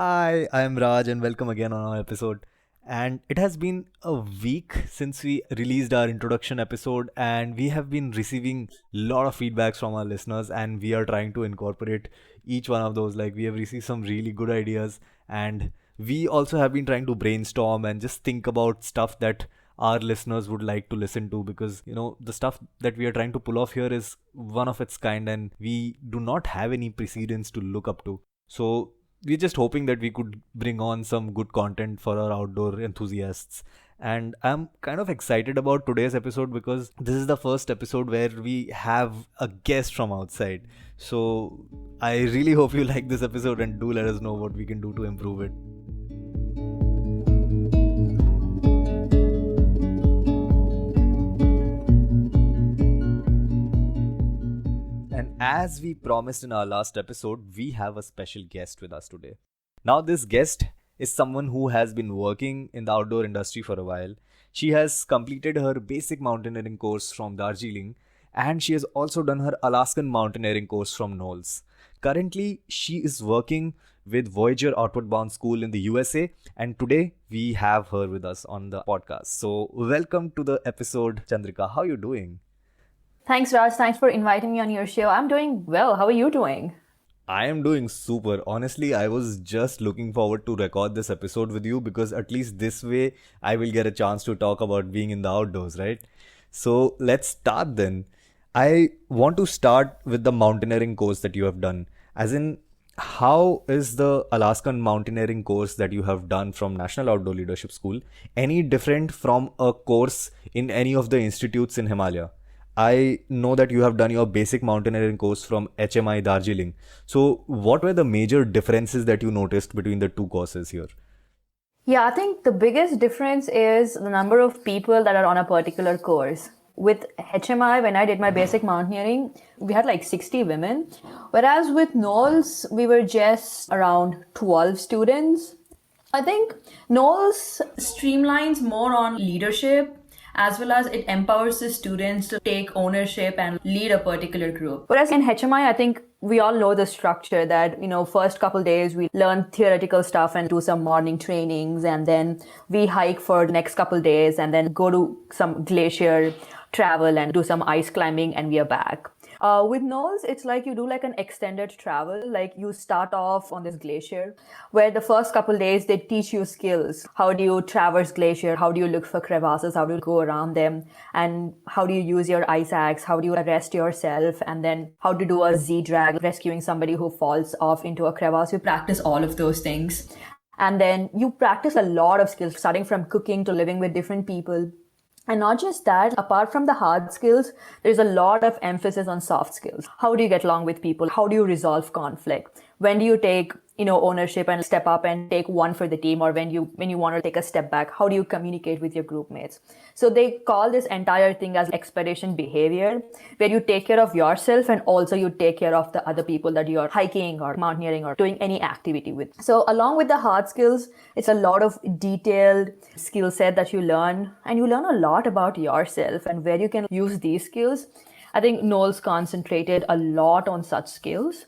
Hi, I'm Raj and welcome again on our episode. And it has been a week since we released our introduction episode and we have been receiving a lot of feedbacks from our listeners and we are trying to incorporate each one of those. Like we have received some really good ideas and we also have been trying to brainstorm and just think about stuff that our listeners would like to listen to because the stuff that we are trying to pull off here is one of its kind and we do not have any precedents to look up to. So we're just hoping that we could bring on some good content for our outdoor enthusiasts. And I'm kind of excited about today's episode because this is the first episode where we have a guest from outside. So I really hope you like this episode and do let us know what we can do to improve it. And as we promised in our last episode, we have a special guest with us today. Now, this guest is someone who has been working in the outdoor industry for a while. She has completed her basic mountaineering course from Darjeeling and she has also done her Alaskan mountaineering course from Knowles. Currently, she is working with Voyager Outward Bound School in the USA, and today we have her with us on the podcast. So, welcome to the episode, Chandrika. How are you doing? Thanks, Raj. Thanks for inviting me on your show. I'm doing well. How are you doing? I am doing super. Honestly, I was just looking forward to record this episode with you because at least this way I will get a chance to talk about being in the outdoors, right? So let's start then. I want to start with the mountaineering course that you have done. As in, how is the Alaskan mountaineering course that you have done from National Outdoor Leadership School any different from a course in any of the institutes in Himalaya? I know that you have done your basic mountaineering course from HMI Darjeeling. So, what were the major differences that you noticed between the two courses here? Yeah, I think the biggest difference is the number of people that are on a particular course. With HMI, when I did my basic mountaineering, we had like 60 women. Whereas with Knowles, we were just around 12 students. I think Knowles streamlines more on leadership as well as it empowers the students to take ownership and lead a particular group. Whereas in HMI, I think we all know the structure that, first couple days we learn theoretical stuff and do some morning trainings, and then we hike for the next couple days and then go to some glacier travel and do some ice climbing and we are back. With Knowles, it's like you do like an extended travel. Like you start off on this glacier where the first couple days they teach you skills. How do you traverse glacier? How do you look for crevasses? How do you go around them? And how do you use your ice axe? How do you arrest yourself? And then how to do a Z drag, rescuing somebody who falls off into a crevasse. You practice all of those things. And then you practice a lot of skills, starting from cooking to living with different people. And not just that, apart from the hard skills, there's a lot of emphasis on soft skills. How do you get along with people? How do you resolve conflict? When do you take, ownership and step up and take one for the team? Or when you want to take a step back, how do you communicate with your group mates? So they call this entire thing as expedition behavior, where you take care of yourself and also you take care of the other people that you're hiking or mountaineering or doing any activity with. So along with the hard skills, it's a lot of detailed skill set that you learn, and you learn a lot about yourself and where you can use these skills. I think Knowles concentrated a lot on such skills.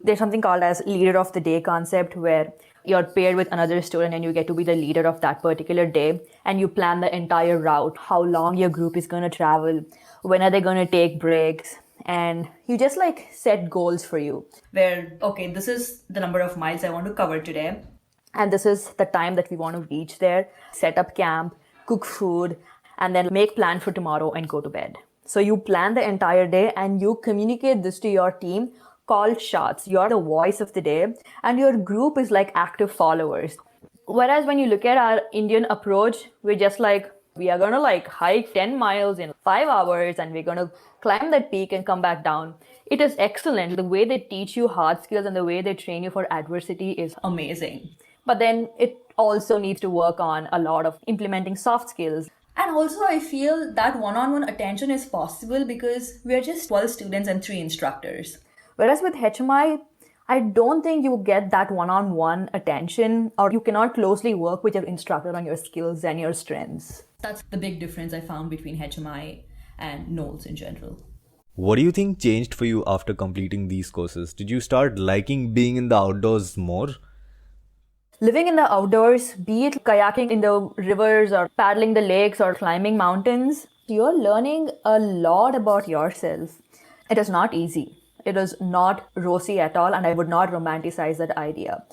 There's something called as leader of the day concept, where you're paired with another student and you get to be the leader of that particular day, and you plan the entire route, how long your group is going to travel, when are they going to take breaks, and you just like set goals for you where, okay, this is the number of miles I want to cover today, and this is the time that we want to reach there, set up camp, cook food, and then make plan for tomorrow and go to bed. So you plan the entire day and you communicate this to your team, called shots. You're the voice of the day and your group is like active followers. Whereas when you look at our Indian approach, we're just like, we are going to like hike 10 miles in 5 hours and we're going to climb that peak and come back down. It is excellent. The way they teach you hard skills and the way they train you for adversity is amazing. But then it also needs to work on a lot of implementing soft skills. And also, I feel that one-on-one attention is possible because we're just 12 students and 3 instructors. Whereas with HMI, I don't think you get that one-on-one attention, or you cannot closely work with your instructor on your skills and your strengths. That's the big difference I found between HMI and Knowles in general. What do you think changed for you after completing these courses? Did you start liking being in the outdoors more? Living in the outdoors, be it kayaking in the rivers or paddling the lakes or climbing mountains, you're learning a lot about yourself. It is not easy. It is not rosy at all, and I would not romanticize that idea.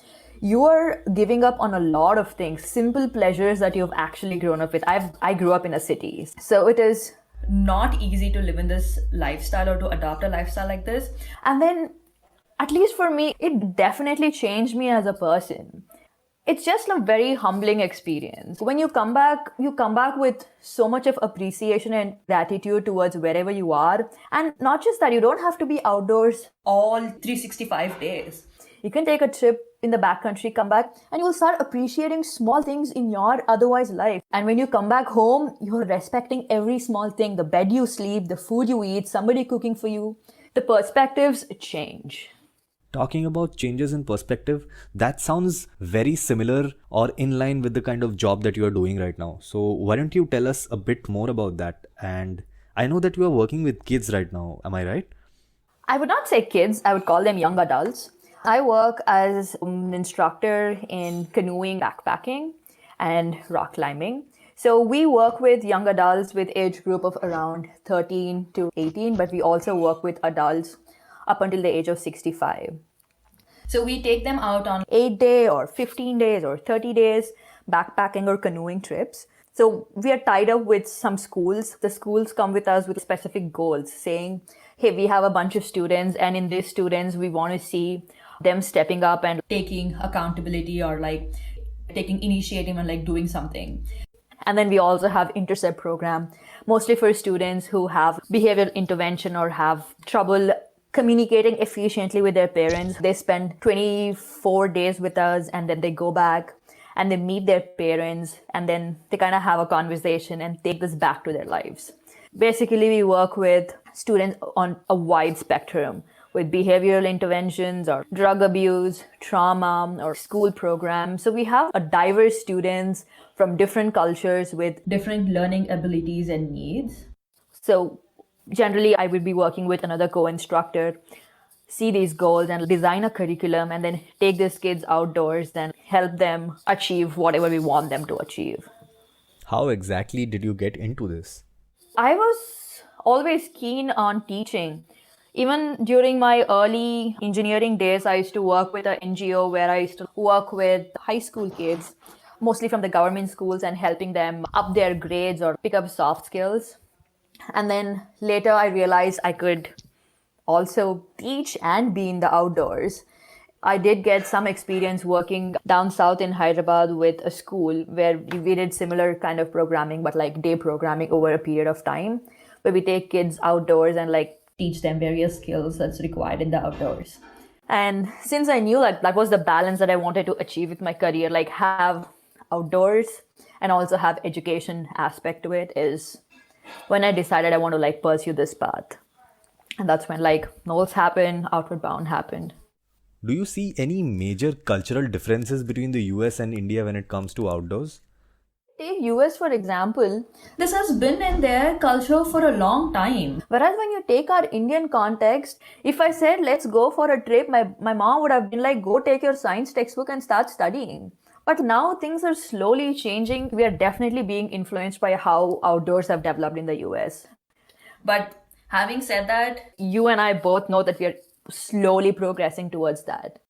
You are giving up on a lot of things, simple pleasures that you've actually grown up with. I grew up in a city, so it is not easy to live in this lifestyle or to adopt a lifestyle like this. And then, at least for me, it definitely changed me as a person. It's just a very humbling experience. When you come back with so much of appreciation and gratitude towards wherever you are. And not just that, you don't have to be outdoors all 365 days. You can take a trip in the backcountry, come back, and you will start appreciating small things in your otherwise life. And when you come back home, you're respecting every small thing, the bed you sleep, the food you eat, somebody cooking for you. The perspectives change. Talking about changes in perspective, that sounds very similar or in line with the kind of job that you are doing right now. So, why don't you tell us a bit more about that? And I know that you are working with kids right now, am I right? I would not say kids, I would call them young adults. I work as an instructor in canoeing, backpacking, and rock climbing. So we work with young adults with age group of around 13 to 18, but we also work with adults up until the age of 65. So we take them out on 8-day or 15 days or 30 days backpacking or canoeing trips. So we are tied up with some schools. The schools come with us with specific goals saying, hey, we have a bunch of students, and in these students, we want to see them stepping up and taking accountability or like taking initiative and like doing something. And then we also have intercept program, mostly for students who have behavioral intervention or have trouble communicating efficiently with their parents. They spend 24 days with us and then they go back and they meet their parents and then they kind of have a conversation and take this back to their lives. Basically, we work with students on a wide spectrum with behavioral interventions or drug abuse, trauma, or school programs. So we have a diverse students from different cultures with different learning abilities and needs. So generally, I would be working with another co-instructor, see these goals and design a curriculum and then take these kids outdoors and help them achieve whatever we want them to achieve. How exactly did you get into this? I was always keen on teaching. Even during my early engineering days, I used to work with an NGO where I used to work with high school kids, mostly from the government schools, and helping them up their grades or pick up soft skills. And then later I realized I could also teach and be in the outdoors. I did get some experience working down south in Hyderabad with a school where we did similar kind of programming, but like day programming over a period of time, where we take kids outdoors and like teach them various skills that's required in the outdoors. And since I knew like that was the balance that I wanted to achieve with my career, like have outdoors and also have education aspect to it, is when I decided I want to like pursue this path. And that's when like Knowles happened, Outward Bound happened. Do you see any major cultural differences between the US and India when it comes to outdoors? Take US for example, this has been in their culture for a long time. Whereas when you take our Indian context, if I said let's go for a trip, my mom would have been like, go take your science textbook and start studying. But now things are slowly changing. We are definitely being influenced by how outdoors have developed in the US. But having said that, you and I both know that we are slowly progressing towards that.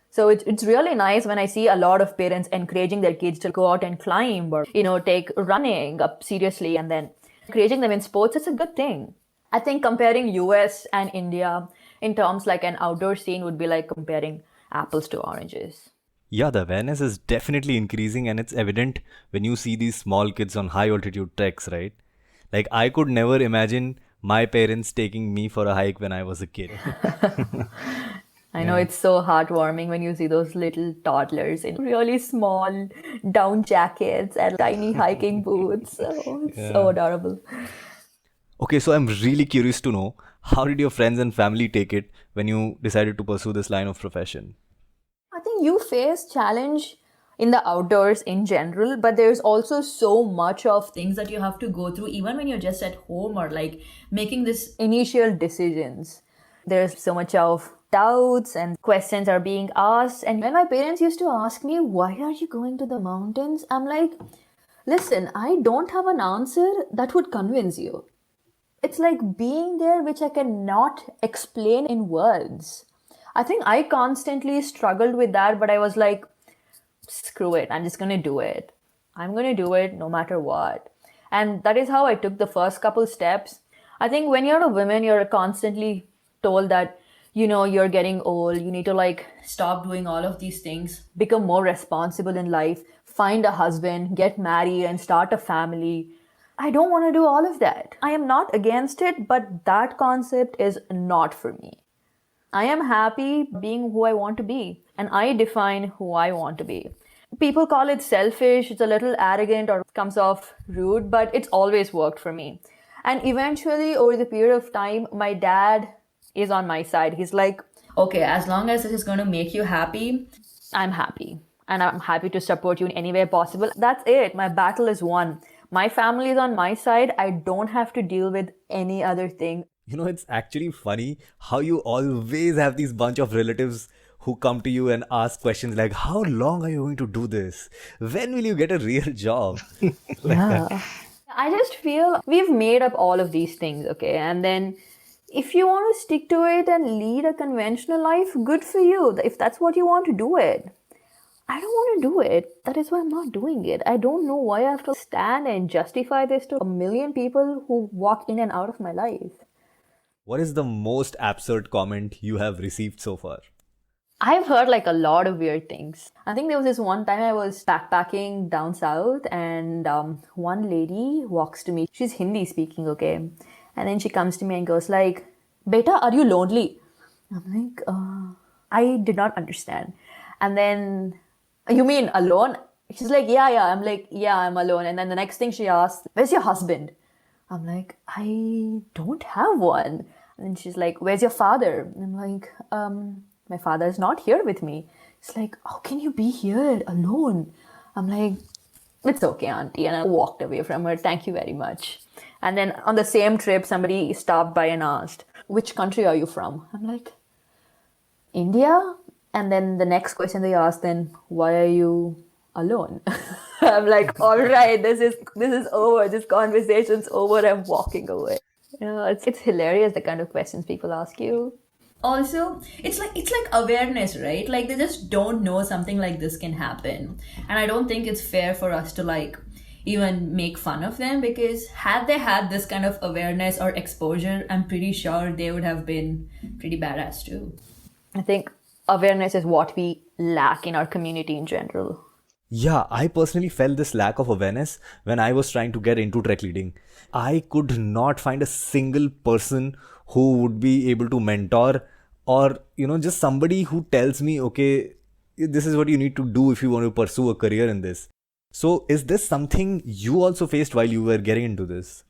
So it's really nice when I see a lot of parents encouraging their kids to go out and climb or, take running up seriously and then encouraging them in sports. It's a good thing. I think comparing US and India in terms like an outdoor scene would be like comparing apples to oranges. Yeah, the awareness is definitely increasing and it's evident when you see these small kids on high altitude treks, right? Like I could never imagine my parents taking me for a hike when I was a kid. I know it's so heartwarming when you see those little toddlers in really small down jackets and tiny hiking boots. Oh, it's so adorable. Okay, so I'm really curious to know, how did your friends and family take it when you decided to pursue this line of profession? I think you face challenge in the outdoors in general, but there's also so much of things that you have to go through even when you're just at home or like making this initial decisions. There's so much of doubts and questions are being asked. And when my parents used to ask me, why are you going to the mountains? I'm like, listen, I don't have an answer that would convince you. It's like being there, which I cannot explain in words. I think I constantly struggled with that, but I was like, screw it, I'm just gonna do it. I'm gonna do it no matter what. And that is how I took the first couple steps. I think when you're a woman, you're constantly told that, you're getting old, you need to like stop doing all of these things, become more responsible in life, find a husband, get married, and start a family. I don't want to do all of that. I am not against it, but that concept is not for me. I am happy being who I want to be, and I define who I want to be. People call it selfish, it's a little arrogant or comes off rude, but it's always worked for me. And eventually, over the period of time, my dad is on my side. He's like, okay, as long as this is going to make you happy, I'm happy. And I'm happy to support you in any way possible. That's it. My battle is won. My family is on my side. I don't have to deal with any other thing. It's actually funny how you always have these bunch of relatives who come to you and ask questions like, how long are you going to do this? When will you get a real job? Yeah. I just feel we've made up all of these things, okay? And then if you want to stick to it and lead a conventional life, good for you. If that's what you want to do it. I don't want to do it. That is why I'm not doing it. I don't know why I have to stand and justify this to a million people who walk in and out of my life. What is the most absurd comment you have received so far? I've heard like a lot of weird things. I think there was this one time I was backpacking down south and one lady walks to me. She's Hindi speaking, okay? And then she comes to me and goes like, Beta, are you lonely? I'm like, I did not understand. And then, you mean alone? She's like, yeah. I'm like, yeah, I'm alone. And then the next thing she asks, where's your husband? I'm like, I don't have one. And then she's like, where's your father? And I'm like, my father is not here with me. It's like, how can you be here alone? I'm like, it's okay, auntie. And I walked away from her. Thank you very much. And then on the same trip, somebody stopped by and asked, which country are you from? I'm like, India? And then the next question they asked, then, why are you alone? I'm like, all right, this is over. This conversation's over. I'm walking away. It's hilarious the kind of questions people ask you. Also, it's like awareness, right? Like they just don't know something like this can happen. And I don't think it's fair for us to like even make fun of them, because had they had this kind of awareness or exposure, I'm pretty sure they would have been pretty badass too. I think awareness is what we lack in our community in general. Yeah, I personally felt this lack of awareness when I was trying to get into trek leading. I could not find a single person who would be able to mentor, or just somebody who tells me, okay, this is what you need to do if you want to pursue a career in this. So is this something you also faced while you were getting into this?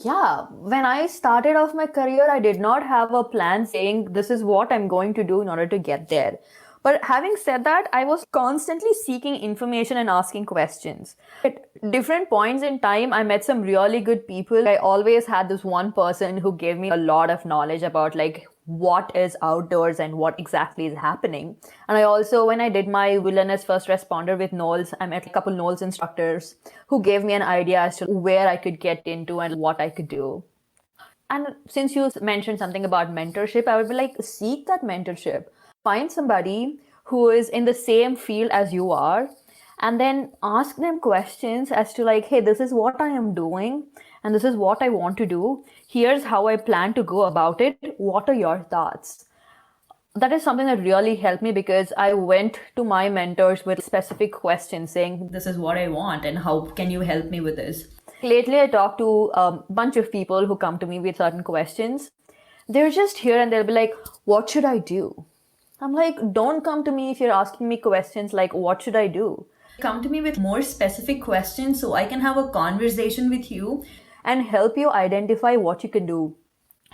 Yeah, when I started off my career, I did not have a plan saying this is what I'm going to do in order to get there. But having said that, I was constantly seeking information and asking questions. At different points in time, I met some really good people. I always had this one person who gave me a lot of knowledge about like what is outdoors and what exactly is happening. And I also, when I did my wilderness first responder with NOLS, I met a couple NOLS instructors who gave me an idea as to where I could get into and what I could do. And since you mentioned something about mentorship, I would be like, seek that mentorship. Find somebody who is in the same field as you are, and then ask them questions as to like, hey, this is what I am doing and this is what I want to do. Here's how I plan to go about it. What are your thoughts? That is something that really helped me, because I went to my mentors with specific questions saying, this is what I want and how can you help me with this? Lately, I talk to a bunch of people who come to me with certain questions. They're just here and they'll be like, what should I do? I'm like, don't come to me if you're asking me questions like, what should I do? Come to me with more specific questions so I can have a conversation with you and help you identify what you can do.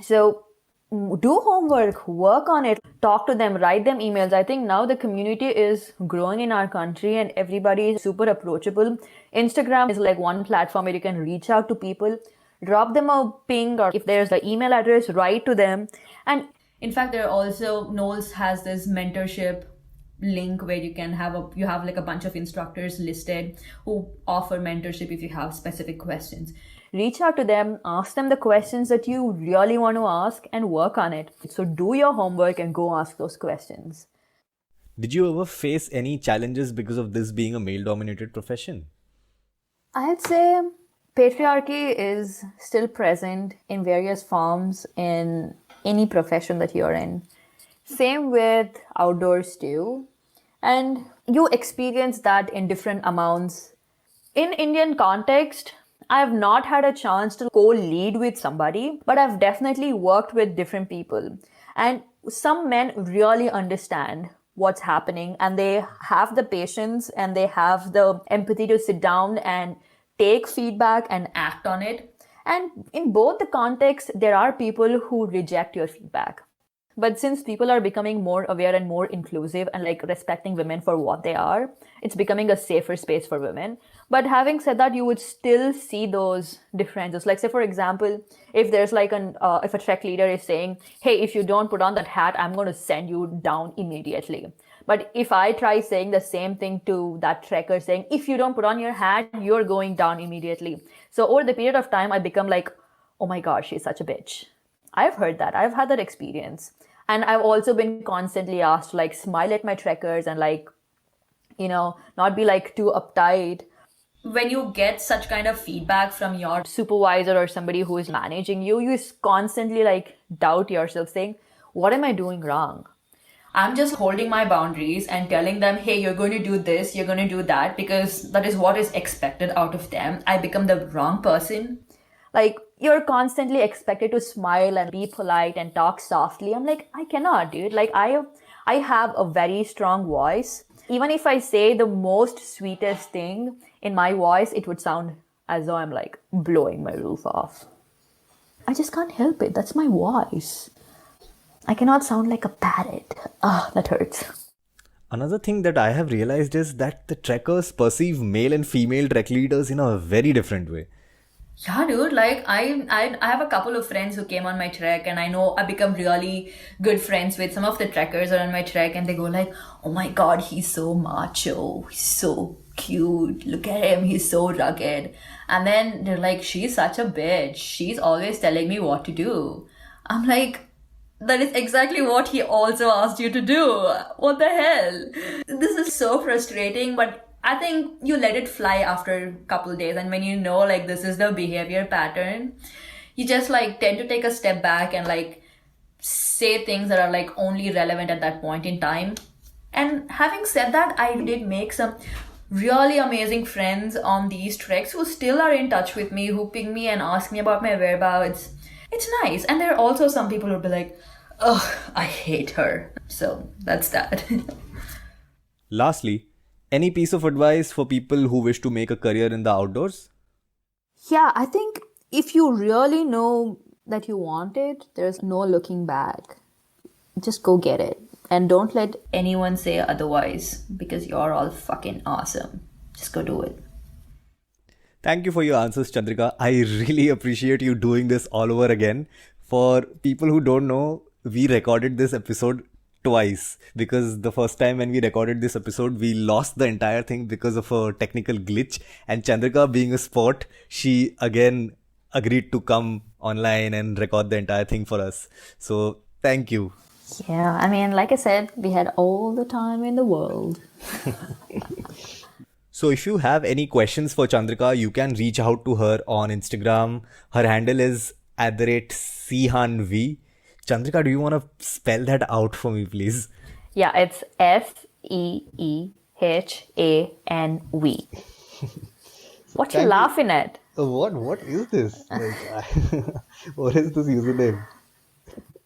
So do homework, work on it, talk to them, write them emails. I think now the community is growing in our country and everybody is super approachable. Instagram is like one platform where you can reach out to people, drop them a ping, or if there's the email address, write to them. And In fact, there are also Knowles has this mentorship link where you have like a bunch of instructors listed who offer mentorship if you have specific questions. Reach out to them, ask them the questions that you really want to ask, and work on it. So do your homework and go ask those questions. Did you ever face any challenges because of this being a male dominated profession? I'd say patriarchy is still present in various forms in any profession that you're in. Same with outdoors too. And you experience that in different amounts. In Indian context, I have not had a chance to co-lead with somebody, but I've definitely worked with different people. And some men really understand what's happening and they have the patience and they have the empathy to sit down and take feedback and act on it. And in both the contexts, there are people who reject your feedback. But since people are becoming more aware and more inclusive and like respecting women for what they are, it's becoming a safer space for women. But having said that, you would still see those differences. Like say, for example, if there's like if a trek leader is saying, hey, if you don't put on that hat, I'm going to send you down immediately. But if I try saying the same thing to that trekker saying, if you don't put on your hat, you're going down immediately. So over the period of time, I become like, oh my gosh, she's such a bitch. I've heard that. I've had that experience. And I've also been constantly asked to like smile at my trekkers and like, not be like too uptight. When you get such kind of feedback from your Supervisor or somebody who is managing you, you constantly like doubt yourself saying, what am I doing wrong? I'm just holding my boundaries and telling them, hey, you're going to do this, you're going to do that, because that is what is expected out of them. I become the wrong person. Like, you're constantly expected to smile and be polite and talk softly. I'm like, I cannot, dude. Like, I have a very strong voice. Even if I say the most sweetest thing in my voice, it would sound as though I'm like blowing my roof off. I just can't help it. That's my voice. I cannot sound like a parrot. That hurts. Another thing that I have realized is that the trekkers perceive male and female trek leaders in a very different way. Yeah, dude, like I have a couple of friends who came on my trek, and I know I become really good friends with some of the trekkers are on my trek, and they go like, oh my god, he's so macho, he's so cute, look at him, he's so rugged. And then they're like, she's such a bitch, she's always telling me what to do. I'm like, that is exactly what he also asked you to do. What the hell? This is so frustrating, but I think you let it fly after a couple days, and when you know like this is the behavior pattern, you just like tend to take a step back and like say things that are like only relevant at that point in time. And having said that, I did make some really amazing friends on these treks who still are in touch with me, who ping me and ask me about my whereabouts. It's nice. And there are also some people who'll be like, ugh, I hate her. So that's that. Lastly, any piece of advice for people who wish to make a career in the outdoors? Yeah, I think if you really know that you want it, there's no looking back. Just go get it. And don't let anyone say otherwise, because you're all fucking awesome. Just go do it. Thank you for your answers, Chandrika. I really appreciate you doing this all over again. For people who don't know, we recorded this episode twice, because the first time when we recorded this episode, we lost the entire thing because of a technical glitch. And Chandrika, being a sport, she again agreed to come online and record the entire thing for us. So thank you. Yeah, I mean, like I said, we had all the time in the world. So if you have any questions for Chandrika, you can reach out to her on Instagram. Her handle is @Seehanv. Chandrika, do you want to spell that out for me, please? Yeah, it's SEEHANV. What you laughing at? What is this? What is this username?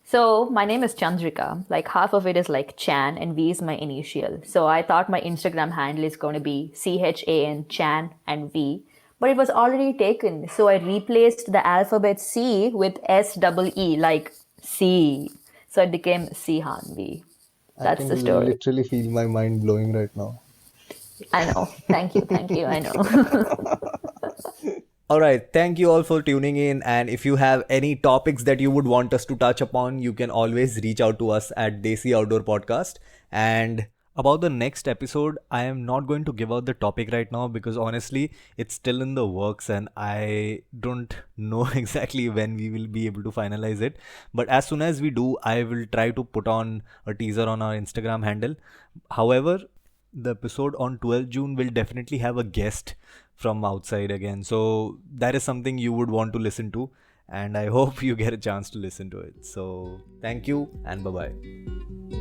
So my name is Chandrika. Like half of it is like Chan and V is my initial. So I thought my Instagram handle is going to be CHAN, Chan and V. But it was already taken. So I replaced the alphabet C with SEE, like C. So it became Seehanv. That's the story. I literally feel my mind blowing right now. I know. Thank you. I know. All right. Thank you all for tuning in. And if you have any topics that you would want us to touch upon, you can always reach out to us at Desi Outdoor Podcast. And about the next episode, I am not going to give out the topic right now because honestly, it's still in the works and I don't know exactly when we will be able to finalize it. But as soon as we do, I will try to put on a teaser on our Instagram handle. However, the episode on 12th June will definitely have a guest from outside again. So that is something you would want to listen to. And I hope you get a chance to listen to it. So thank you and bye bye.